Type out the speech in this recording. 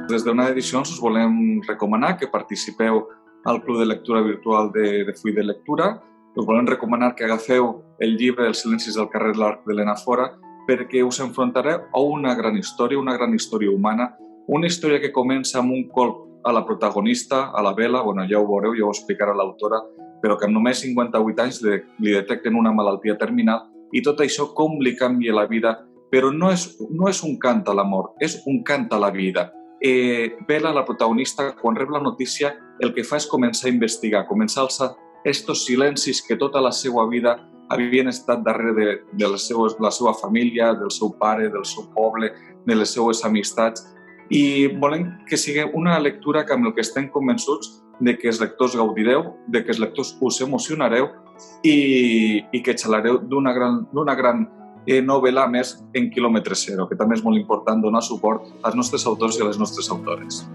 Des d'Ona Edicions us volem recomanar que participeu al Club de Lectura Virtual de Full de Lectura. Us volem recomanar que agafeu el llibre Els silencis del carrer L'Arc d'Elena Fora, perquè us enfrontareu a una gran història humana, una història que comença amb un colp a la protagonista, a la Bella, ja ho veureu, ja ho explicarà l'autora, però que en només 58 anys li detecten una malaltia terminal i tot això com li canvia la vida, però no és un cant a l'amor, és un cant a la vida. Bella, la protagonista, quan rep la notícia, el que fa és començar a investigar, començar a alçar estos silencis que tota la seva vida havien estat darrere de la seva família, del seu pare, del seu poble, de les seues amistats. I volem que sigui una lectura que amb el que estem convençuts de que els lectors gaudireu, de que els lectors us emocionareu i que xalareu d'una gran novel·la més en quilòmetre zero, que també és molt important donar suport als nostres autors i a les nostres autores.